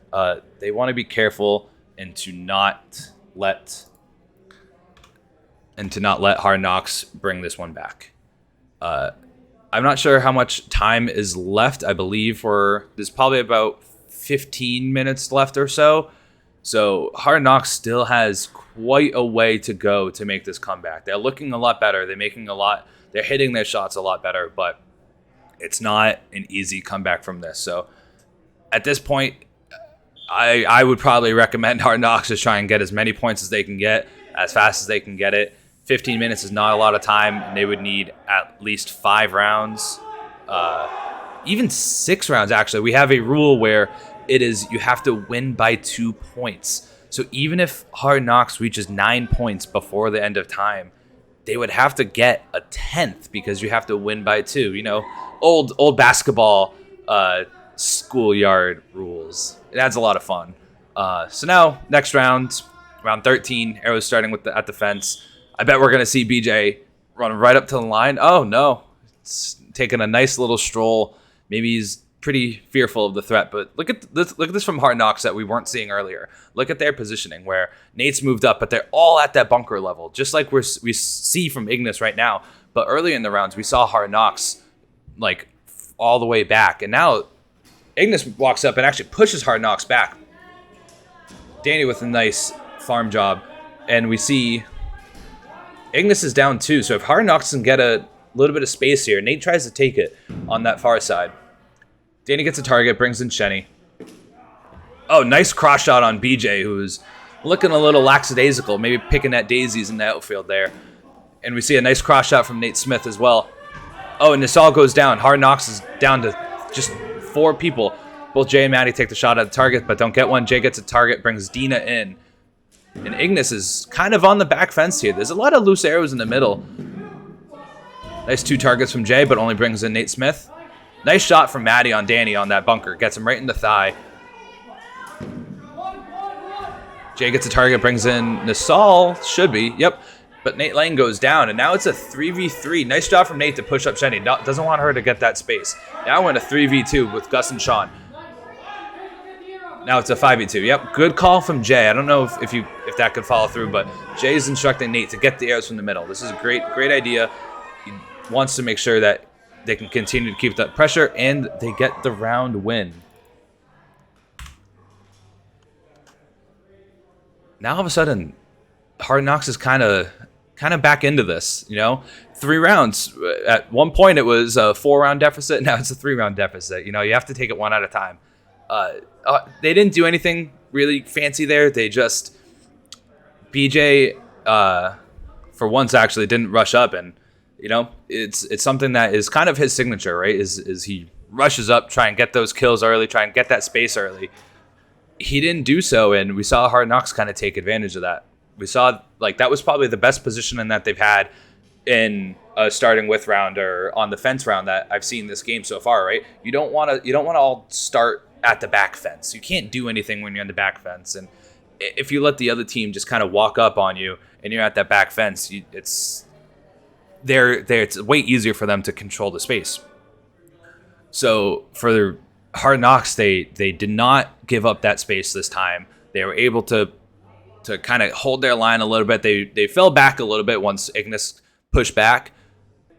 They want to be careful and to not let Hard Nocks bring this one back. I'm not sure how much time is left. I believe there's probably about 15 minutes left or so. So Hard Nocks still has quite a way to go to make this comeback. They're looking a lot better. They're hitting their shots a lot better, but it's not an easy comeback from this. So at this point, I would probably recommend Hard Nocks just try and get as many points as they can get, as fast as they can get it. 15 minutes is not a lot of time, and they would need at least 5 rounds, even 6 rounds, actually. We have a rule where it is you have to win by 2 points. So even if Hard Nocks reaches 9 points before the end of time, they would have to get a 10th because you have to win by 2. You know, old basketball schoolyard rules. It adds a lot of fun. So now, next round 13, arrows starting at the fence. I bet we're going to see BJ run right up to the line. Oh, no. It's taking a nice little stroll. Maybe he's pretty fearful of the threat. But look at this from Hard Nocks that we weren't seeing earlier. Look at their positioning where Nate's moved up, but they're all at that bunker level, just like we see from Ignis right now. But early in the rounds, we saw Hard Nocks like all the way back. And now Ignis walks up and actually pushes Hard Nocks back. Danny with a nice farm job. And we see Ignis is down 2, so if Hard Nocks can get a little bit of space here, Nate tries to take it on that far side. Danny gets a target, brings in Shenny. Oh, nice cross shot on BJ, who's looking a little lackadaisical, maybe picking at daisies in the outfield there. And we see a nice cross shot from Nate Smith as well. Oh, and this all goes down. Hard Nocks is down to just 4 people. Both Jay and Maddie take the shot at the target, but don't get one. Jay gets a target, brings Dina in. And Ignis is kind of on the back fence here. There's a lot of loose arrows in the middle. Nice 2 targets from Jay, but only brings in Nate Smith. Nice shot from Maddie on Danny on that bunker. Gets him right in the thigh. Jay gets a target, brings in Nasal. Should be. Yep. But Nate Lane goes down, and now it's a 3v3. Nice job from Nate to push up Shenny. Doesn't want her to get that space. Now we're in a 3v2 with Gus and Sean. Now it's a 5v2. Yep, good call from Jay. I don't know if that could follow through, but Jay's instructing Nate to get the arrows from the middle. This is a great idea. He wants to make sure that they can continue to keep that pressure, and they get the round win. Now all of a sudden, Hard Nocks is kind of back into this. You know, 3 rounds. At one point, it was a 4-round deficit. Now it's a 3-round deficit. You know, you have to take it one at a time. They didn't do anything really fancy there. They just BJ for once actually didn't rush up, and you know it's something that is kind of his signature, right? Is he rushes up, try and get those kills early, try and get that space early. He didn't do so, and we saw Hard Nocks kind of take advantage of that. We saw like that was probably the best positioning that they've had in starting with round or on the fence round that I've seen this game so far, right? You don't want to all start at the back fence. You can't do anything when you're on the back fence, and if you let the other team just kind of walk up on you and you're at that back fence, it's way easier for them to control the space. So for Hard Nocks, they did not give up that space this time. They were able to kind of hold their line a little bit. They fell back a little bit once Ignis pushed back,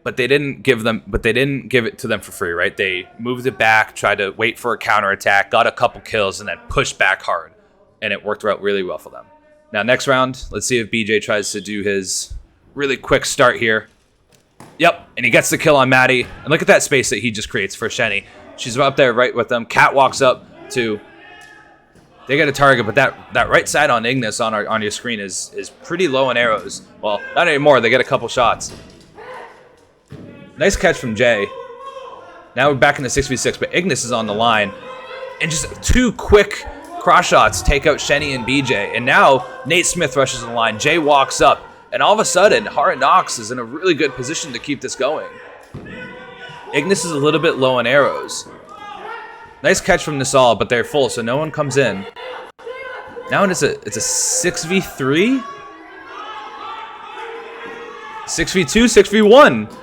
but they didn't give it to them for free, right? They moved it back, tried to wait for a counterattack, got a couple kills, and then pushed back hard. And it worked out really well for them. Now, next round, let's see if BJ tries to do his really quick start here. Yep, and he gets the kill on Maddie. And look at that space that he just creates for Shenny. She's up there right with them. Cat walks up to... They get a target, but that right side on Ignis on your screen is pretty low in arrows. Well, not anymore. They get a couple shots. Nice catch from Jay. Now we're back in the 6v6, but Ignis is on the line. And just 2 quick... cross shots take out Shenny and BJ, and now Nate Smith rushes the line. Jay walks up, and all of a sudden, Hard Nocks is in a really good position to keep this going. Ignis is a little bit low on arrows. Nice catch from Nisal, but they're full, so no one comes in. Now it's a 6v3, 6v2, 6v1,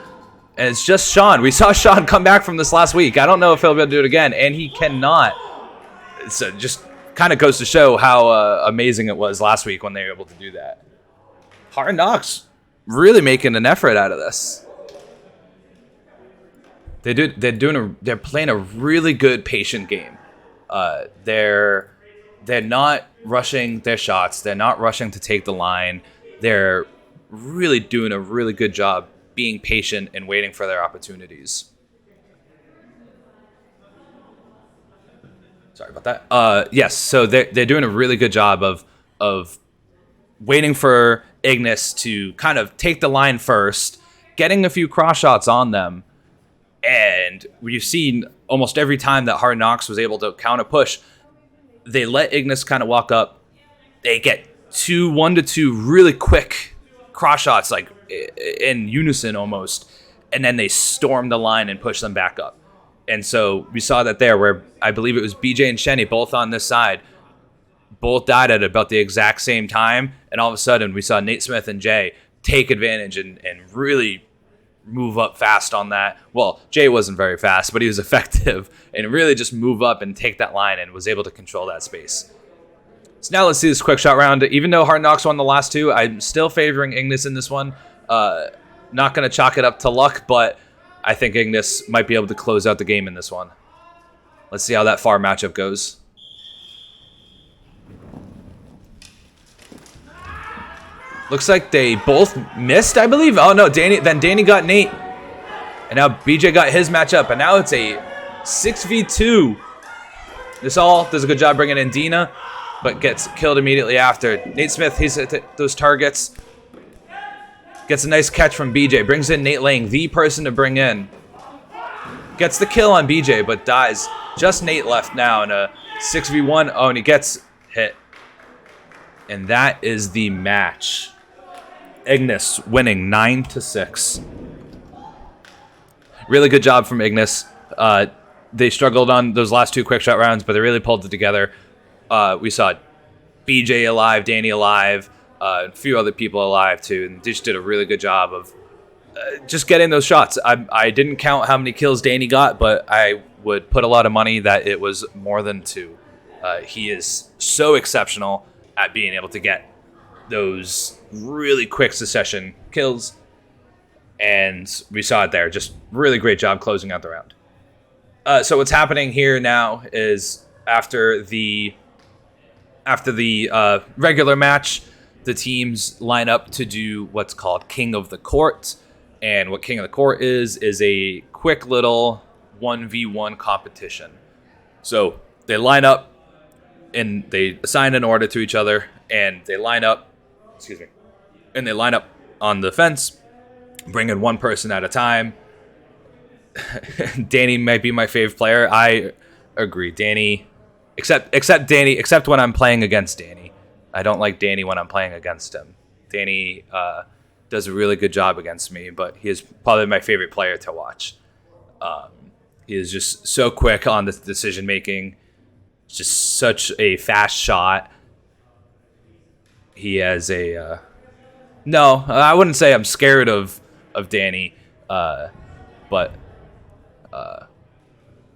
and it's just Sean. We saw Sean come back from this last week. I don't know if he'll be able to do it again, and he cannot. So just kind of goes to show how amazing it was last week when they were able to do that. Hard Nocks really making an effort out of this. They're playing a really good patient game. They're not rushing their shots. They're not rushing to take the line. They're really doing a really good job being patient and waiting for their opportunities. Sorry about that. Yes, so they're doing a really good job of waiting for Ignis to kind of take the line first, getting a few cross shots on them, and we've seen almost every time that Hard Nocks was able to counter push, they let Ignis kind of walk up. They get 1 to 2 really quick cross shots, like in unison almost, and then they storm the line and push them back up. And so we saw that there where I believe it was BJ and Shenny both on this side, both died at about the exact same time. And all of a sudden we saw Nate Smith and Jay take advantage and really move up fast on that. Well, Jay wasn't very fast, but he was effective and really just move up and take that line and was able to control that space. So now let's see this quick shot round. Even though Hard Nocks won the last 2, I'm still favoring Ignis in this one. Not going to chalk it up to luck, but I think Ignis might be able to close out the game in this one. Let's see how that far matchup goes. Looks like they both missed, I believe. Oh, no, Danny got Nate. And now BJ got his matchup. And now it's a 6v2. Nisal does a good job bringing in Dina, but gets killed immediately after. Nate Smith, he's at those targets. Gets a nice catch from BJ. Brings in Nate Lang, the person to bring in. Gets the kill on BJ, but dies. Just Nate left now in a 6v1. Oh, and he gets hit. And that is the match. Ignis winning 9-6. Really good job from Ignis. They struggled on those last 2 quick shot rounds, but they really pulled it together. We saw BJ alive, Danny alive. A few other people alive too, and they just did a really good job of just getting those shots. I didn't count how many kills Danny got, but I would put a lot of money that it was more than 2. He is so exceptional at being able to get those really quick succession kills, and we saw it there. Just really great job closing out the round. So what's happening here now is after the regular match, the teams line up to do what's called King of the Court. And what King of the Court is a quick little 1v1 competition. So they line up and they assign an order to each other, and they line up, on the fence, bring in one person at a time. Danny might be my favorite player. I agree. Danny, except when I'm playing against Danny. I don't like Danny when I'm playing against him. Danny does a really good job against me, but he is probably my favorite player to watch. He is just so quick on the decision making. Just such a fast shot. He has a no, I wouldn't say I'm scared of Danny, but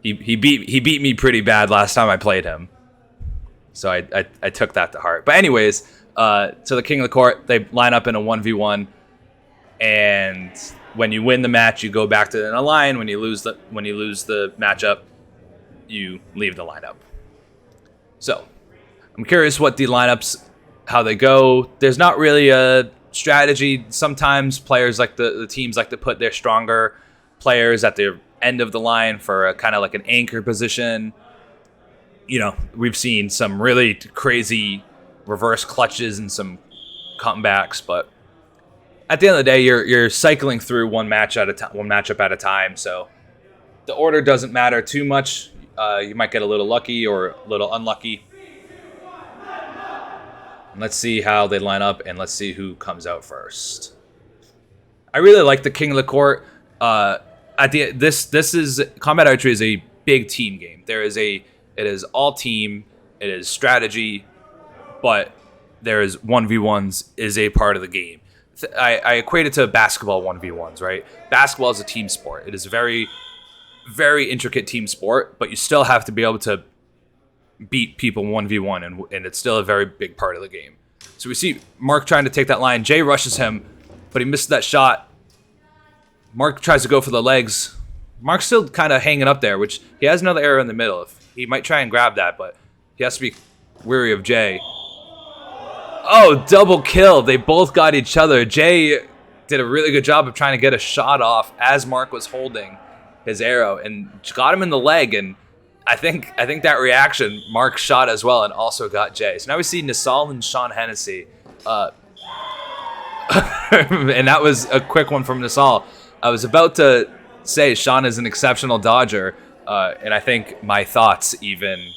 he beat me pretty bad last time I played him, so I took that to heart. But anyways, to the king of the court, they line up in a 1v1, and when you win the match, you go back to the line. When you lose the matchup, you leave the lineup. So I'm curious what the lineups, how they go. There's not really a strategy. Sometimes players like the teams like to put their stronger players at the end of the line for a kind of like an anchor position. You know, we've seen some really crazy reverse clutches and some comebacks, but at the end of the day, you're cycling through one matchup at a time. So the order doesn't matter too much. You might get a little lucky or a little unlucky. Let's see how they line up, and let's see who comes out first. I really like the king of the court. This is Combat Archery is a big team game. It is all team. It is strategy, but there is 1v1s is a part of the game. I equate it to basketball 1v1s, right? Basketball is a team sport. It is a very, very intricate team sport, but you still have to be able to beat people 1v1, and it's still a very big part of the game. So we see Mark trying to take that line. Jay rushes him, but he misses that shot. Mark tries to go for the legs. Mark's still kind of hanging up there, which he has another arrow in the middle. He might try and grab that, but he has to be wary of Jay. Oh, double kill. They both got each other. Jay did a really good job of trying to get a shot off as Mark was holding his arrow and got him in the leg. And I think that reaction, Mark shot as well and also got Jay. So now we see Nasal and Sean Hennessy. And that was a quick one from Nasal. I was about to say Sean is an exceptional dodger, and I think my thoughts even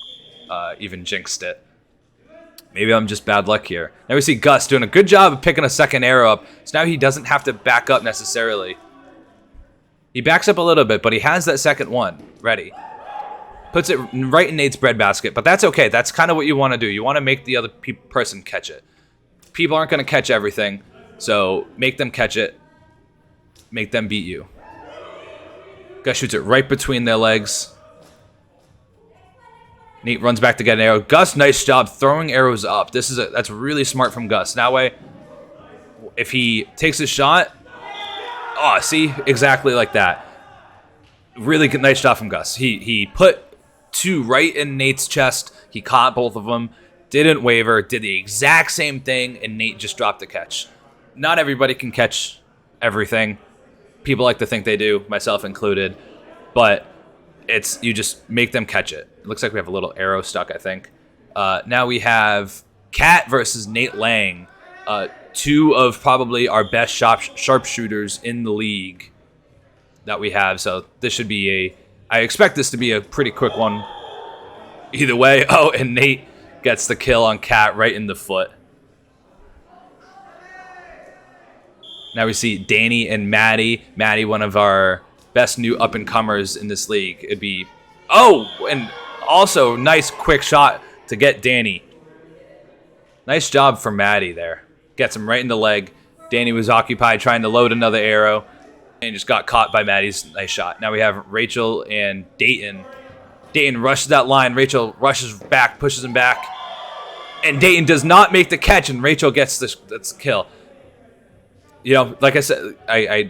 jinxed it. Maybe I'm just bad luck here. Now we see Gus doing a good job of picking a second arrow up. So now he doesn't have to back up necessarily. He backs up a little bit, but he has that second one ready. Puts it right in Nate's breadbasket, but that's okay. That's kind of what you want to do. You want to make the other person catch it. People aren't going to catch everything, so make them catch it. Make them beat you. Gus shoots it right between their legs. Nate runs back to get an arrow. Gus, nice job throwing arrows up. That's really smart from Gus. That way, if he takes a shot, oh, see, exactly like that. Really good, nice shot from Gus. He put two right in Nate's chest. He caught both of them. Didn't waver. Did the exact same thing, and Nate just dropped the catch. Not everybody can catch everything. People like to think they do, myself included, but you just make them catch it. It looks like we have a little arrow stuck, I think. Now we have Kat versus Nate Lang, two of probably our best sharpshooters in the league that we have. So this should be I expect this to be a pretty quick one. Either way. Oh, and Nate gets the kill on Kat right in the foot. Now we see Danny and Maddie. Maddie, one of our best new up-and-comers in this league. It'd be... Oh! And also, nice quick shot to get Danny. Nice job for Maddie there. Gets him right in the leg. Danny was occupied trying to load another arrow and just got caught by Maddie's nice shot. Now we have Rachel and Dayton. Dayton rushes that line. Rachel rushes back, pushes him back. And Dayton does not make the catch, and Rachel gets this kill. You know, like I said, I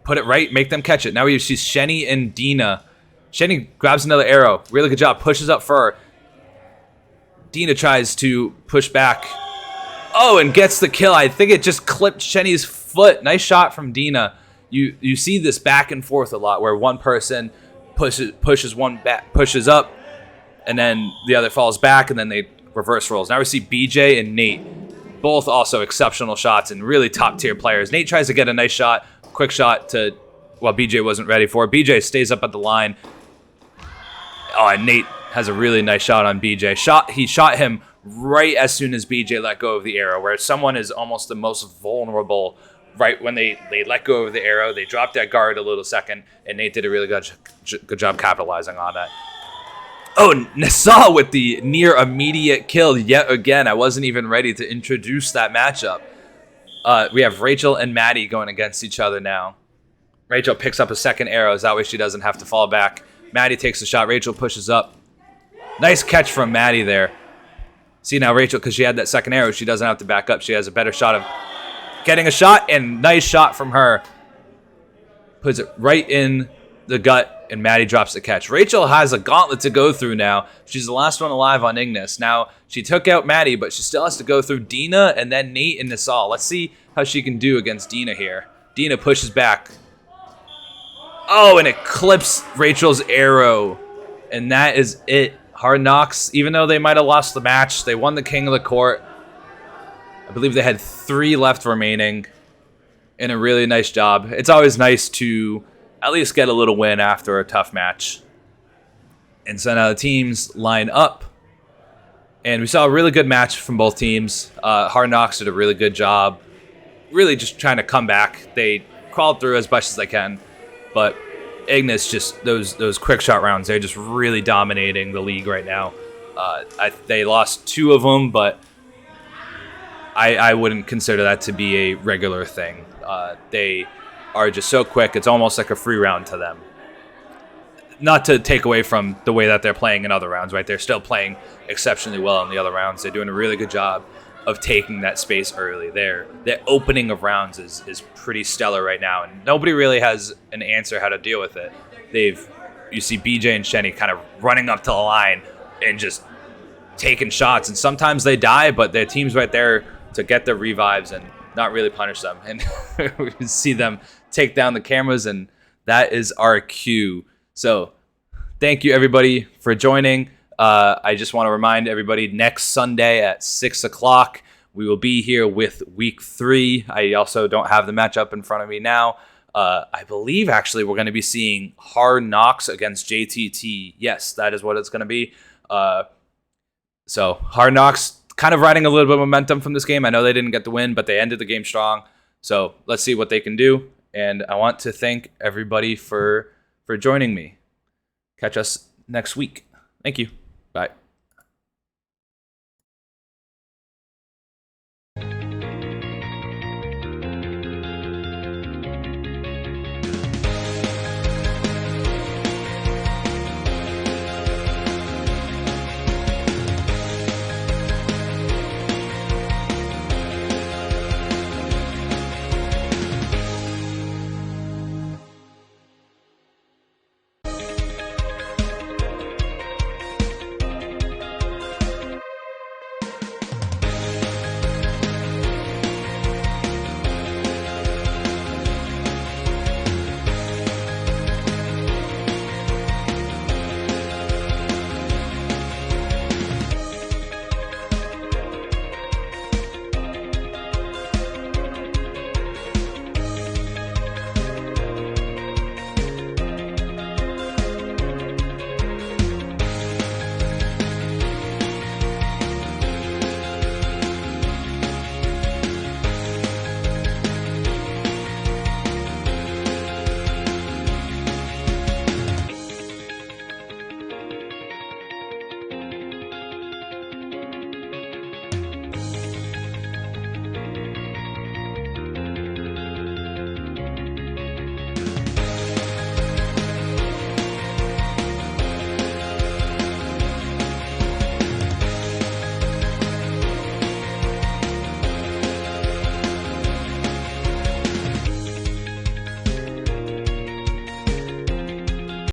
put it right, make them catch it. Now we see Shenny and Dina. Shenny grabs another arrow. Really good job. Pushes up for her. Dina tries to push back. Oh, and gets the kill. I think it just clipped Shenny's foot. Nice shot from Dina. You see this back and forth a lot where one person pushes one back, pushes up, and then the other falls back, and then they reverse rolls. Now we see BJ and Nate. Both also exceptional shots and really top-tier players. Nate tries to get a nice shot, quick shot BJ wasn't ready for it. BJ stays up at the line. Oh, and Nate has a really nice shot on BJ. He shot him right as soon as BJ let go of the arrow, where someone is almost the most vulnerable right when they let go of the arrow. They drop that guard a little second, and Nate did a really good job capitalizing on that. Oh, Nassau with the near immediate kill yet again. I wasn't even ready to introduce that matchup. We have Rachel and Maddie going against each other now. Rachel picks up a second arrow, so that way she doesn't have to fall back. Maddie takes a shot. Rachel pushes up. Nice catch from Maddie there. See now Rachel, because she had that second arrow, she doesn't have to back up. She has a better shot of getting a shot, and nice shot from her. Puts it right in the gut, and Maddie drops the catch. Rachel has a gauntlet to go through now. She's the last one alive on Ignis. Now, she took out Maddie, but she still has to go through Dina and then Nate and Nassau. Let's see how she can do against Dina here. Dina pushes back. Oh, and it clips Rachel's arrow. And that is it. Hard Nocks, even though they might have lost the match, they won the King of the Court. I believe they had 3 left remaining. And a really nice job. It's always nice to at least get a little win after a tough match. And so now the teams line up. And we saw a really good match from both teams. Hard Nocks did a really good job. Really just trying to come back. They crawled through as much as they can. But Ignis, just those quick shot rounds, they're just really dominating the league right now. They lost 2 of them, but I wouldn't consider that to be a regular thing. They are just so quick. It's almost like a free round to them. Not to take away from the way that they're playing in other rounds, right? They're still playing exceptionally well in the other rounds. They're doing a really good job of taking that space early. Their opening of rounds is pretty stellar right now, and nobody really has an answer how to deal with it. You see BJ and Shenny kind of running up to the line and just taking shots, and sometimes they die, but their team's right there to get their revives and not really punish them. And we see them take down the cameras, and that is our cue. So thank you, everybody, for joining. I just want to remind everybody, next Sunday at 6 o'clock, we will be here with Week 3. I also don't have the matchup in front of me now. I believe, actually, we're going to be seeing Hard Nocks against JTT. Yes, that is what it's going to be. So Hard Nocks kind of riding a little bit of momentum from this game. I know they didn't get the win, but they ended the game strong. So let's see what they can do. And I want to thank everybody for joining me. Catch us next week. Thank you.